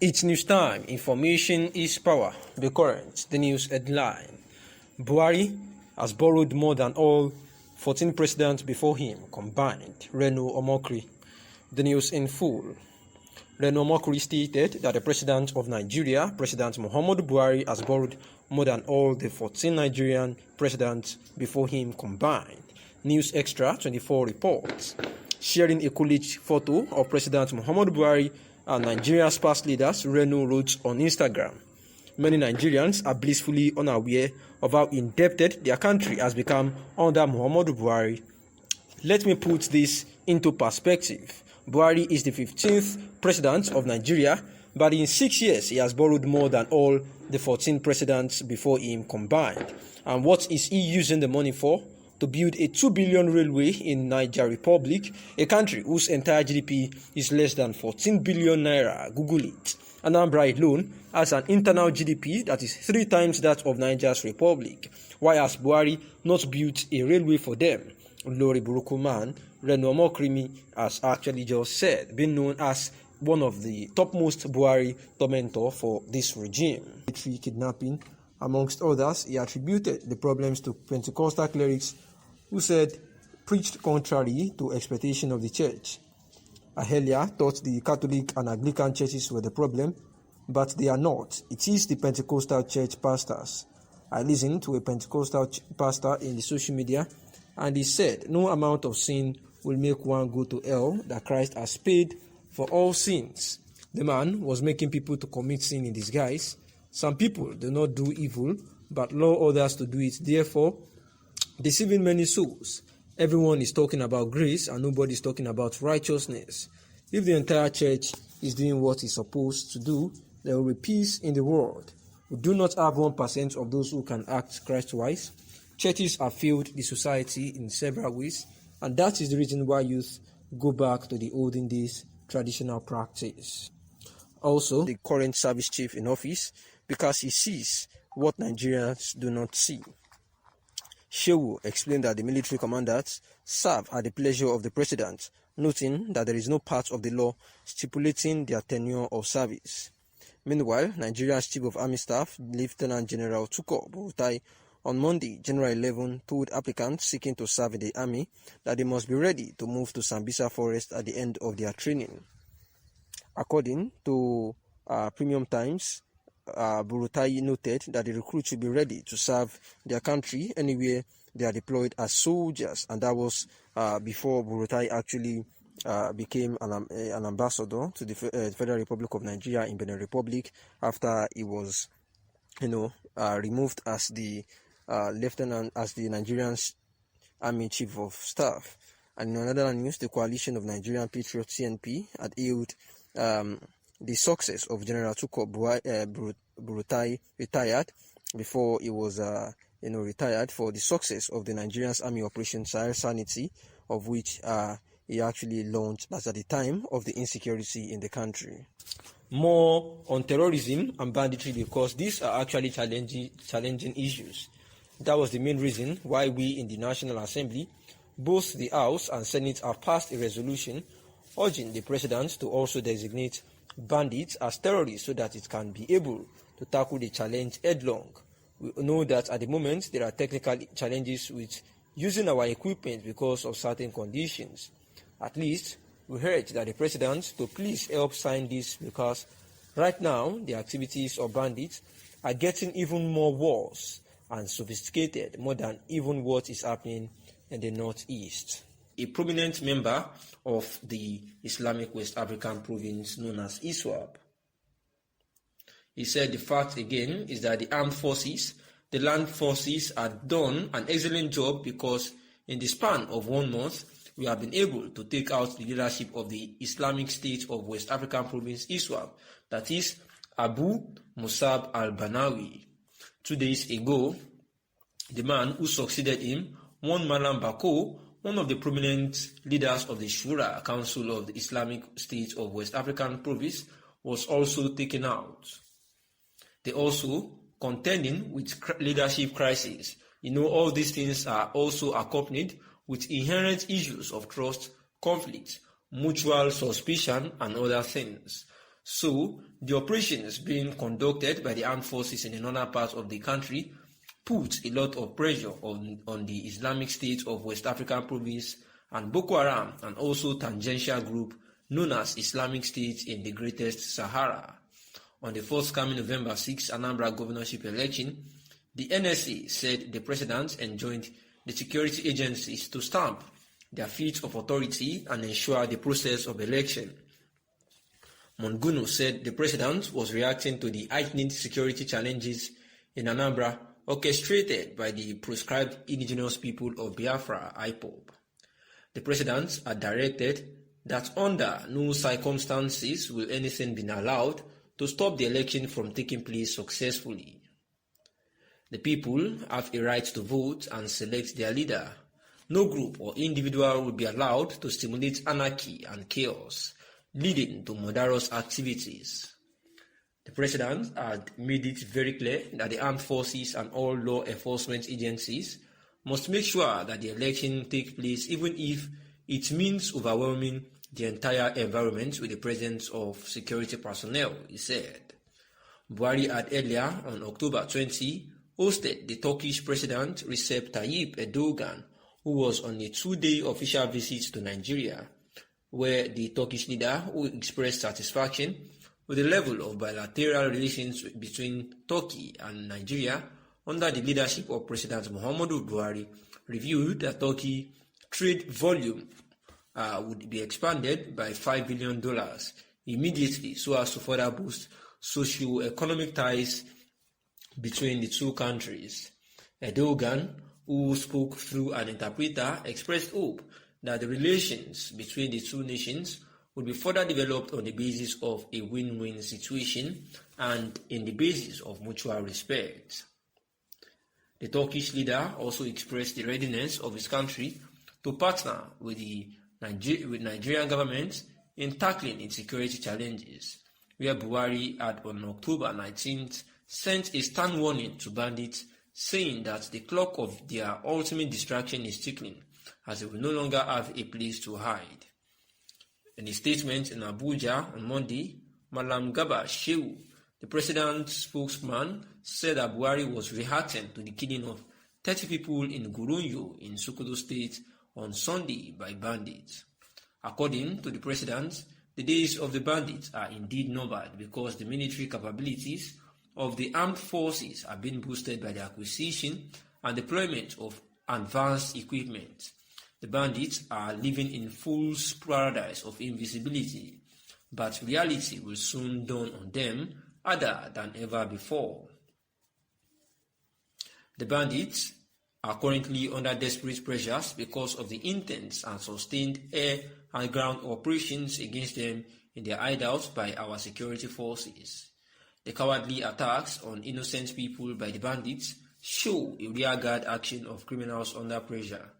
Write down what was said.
It's news time. Information is power. The current, the news headline. Buhari has borrowed more than all 14 presidents before him combined. Reno Omokri. The news in full. Reno Omokri stated that the president of Nigeria, President Muhammadu Buhari, has borrowed more than all the 14 Nigerian presidents before him combined. News Extra 24 reports. Sharing a college photo of President Muhammadu Buhari and Nigeria's past leaders, Reno wrote on Instagram. Many Nigerians are blissfully unaware of how indebted their country has become under Muhammadu Buhari. Let me put this into perspective. Buhari is the 15th president of Nigeria, but in 6 years he has borrowed more than all the 14 presidents before him combined. And what is he using the money for? To build a 2 billion railway in Niger Republic, a country whose entire GDP is less than 14 billion naira. Google it. Anambra alone has an internal GDP that is 3 times that of Niger's Republic. Why has Buhari not built a railway for them? Lori Burukuman, Reno Omokri has actually just said, being known as one of the topmost Buhari tormentor for this regime. Kidnapping, amongst others, he attributed the problems to Pentecostal clerics who preached contrary to expectation of the church. Ahelia thought the Catholic and Anglican churches were the problem, but they are not. It is the Pentecostal church pastors. I listened to a Pentecostal pastor in the social media, and he said, no amount of sin will make one go to hell, that Christ has paid for all sins. The man was making people to commit sin in disguise. Some people do not do evil, but lure others to do it, therefore deceiving many souls. Everyone is talking about grace and nobody is talking about righteousness. If the entire church is doing what it's supposed to do, there will be peace in the world. We do not have 1% of those who can act Christ-wise. Churches have failed the society in several ways, and that is the reason why youth go back to the olden days traditional practice. Also, the current service chief in office, because he sees what Nigerians do not see. Shehu explained that the military commanders serve at the pleasure of the president, noting that there is no part of the law stipulating their tenure of service. Meanwhile, Nigeria's Chief of Army Staff, Lieutenant General Tukur Buratai, on Monday, January 11, told applicants seeking to serve in the army that they must be ready to move to Sambisa Forest at the end of their training. According to Premium Times, Buratai noted that the recruits should be ready to serve their country anywhere they are deployed as soldiers, and that was before Buratai actually became an ambassador to the Federal Republic of Nigeria in Benin Republic after he was, removed as the lieutenant, as the Nigerian Army Chief of Staff. And in another news, the coalition of Nigerian Patriots (CNP) had hailed the success of General Tukur Buratai retired before he was retired for the success of the Nigerian Army Operation Sahel Sanity, of which he actually launched as at the time of the insecurity in the country. More on terrorism and banditry, because these are actually challenging issues. That was the main reason why we in the National Assembly, both the House and Senate, have passed a resolution urging the President to also designate bandits as terrorists so that it can be able to tackle the challenge headlong. We know that at the moment there are technical challenges with using our equipment because of certain conditions. At least we urge that the President to please help sign this, because right now the activities of bandits are getting even more worse and sophisticated, more than even what is happening in the Northeast. A prominent member of the Islamic West African province known as ISWAP. He said the fact again is that the armed forces, the land forces, have done an excellent job, because in the span of 1 month, we have been able to take out the leadership of the Islamic State of West African province ISWAP, that is Abu Musab al-Banawi. 2 days ago, the man who succeeded him, one Malam Bako, one of the prominent leaders of the Shura Council of the Islamic State of West African Province, was also taken out. They also contending with leadership crisis. All these things are also accompanied with inherent issues of trust, conflict, mutual suspicion, and other things. So, the operations being conducted by the armed forces in the northern part of the country put a lot of pressure on the Islamic State of West African Province and Boko Haram, and also tangential group known as Islamic State in the Greatest Sahara. On the forthcoming November 6 Anambra governorship election, the NSA said the president enjoined the security agencies to stamp their feet of authority and ensure the process of election. Monguno said the president was reacting to the heightened security challenges in Anambra orchestrated by the proscribed indigenous people of Biafra, IPOB. The president had directed that under no circumstances will anything be allowed to stop the election from taking place successfully. The people have a right to vote and select their leader. No group or individual will be allowed to stimulate anarchy and chaos, leading to murderous activities. The president had made it very clear that the armed forces and all law enforcement agencies must make sure that the election takes place even if it means overwhelming the entire environment with the presence of security personnel, he said. Buhari had earlier on October 20 hosted the Turkish President Recep Tayyip Erdogan, who was on a 2-day official visit to Nigeria, where the Turkish leader who expressed satisfaction with the level of bilateral relations between Turkey and Nigeria under the leadership of President Muhammadu Buhari revealed that Turkey trade volume would be expanded by $5 billion immediately so as to further boost socio-economic ties between the two countries. Erdogan, who spoke through an interpreter, expressed hope that the relations between the two nations would be further developed on the basis of a win-win situation and in the basis of mutual respect. The Turkish leader also expressed the readiness of his country to partner with the Nigerian government in tackling its security challenges, where Buhari had on October 19th sent a stern warning to bandits, saying that the clock of their ultimate destruction is ticking, as they will no longer have a place to hide. In a statement in Abuja on Monday, Malam Garba Shehu, the president's spokesman, said that Buhari was reacting to the killing of 30 people in Goronyo in Sokoto State on Sunday by bandits. According to the president, the days of the bandits are indeed numbered because the military capabilities of the armed forces are being boosted by the acquisition and deployment of advanced equipment. The bandits are living in fool's paradise of invisibility, but reality will soon dawn on them harder than ever before. The bandits are currently under desperate pressures because of the intense and sustained air and ground operations against them in their hideouts by our security forces. The cowardly attacks on innocent people by the bandits show a rearguard action of criminals under pressure.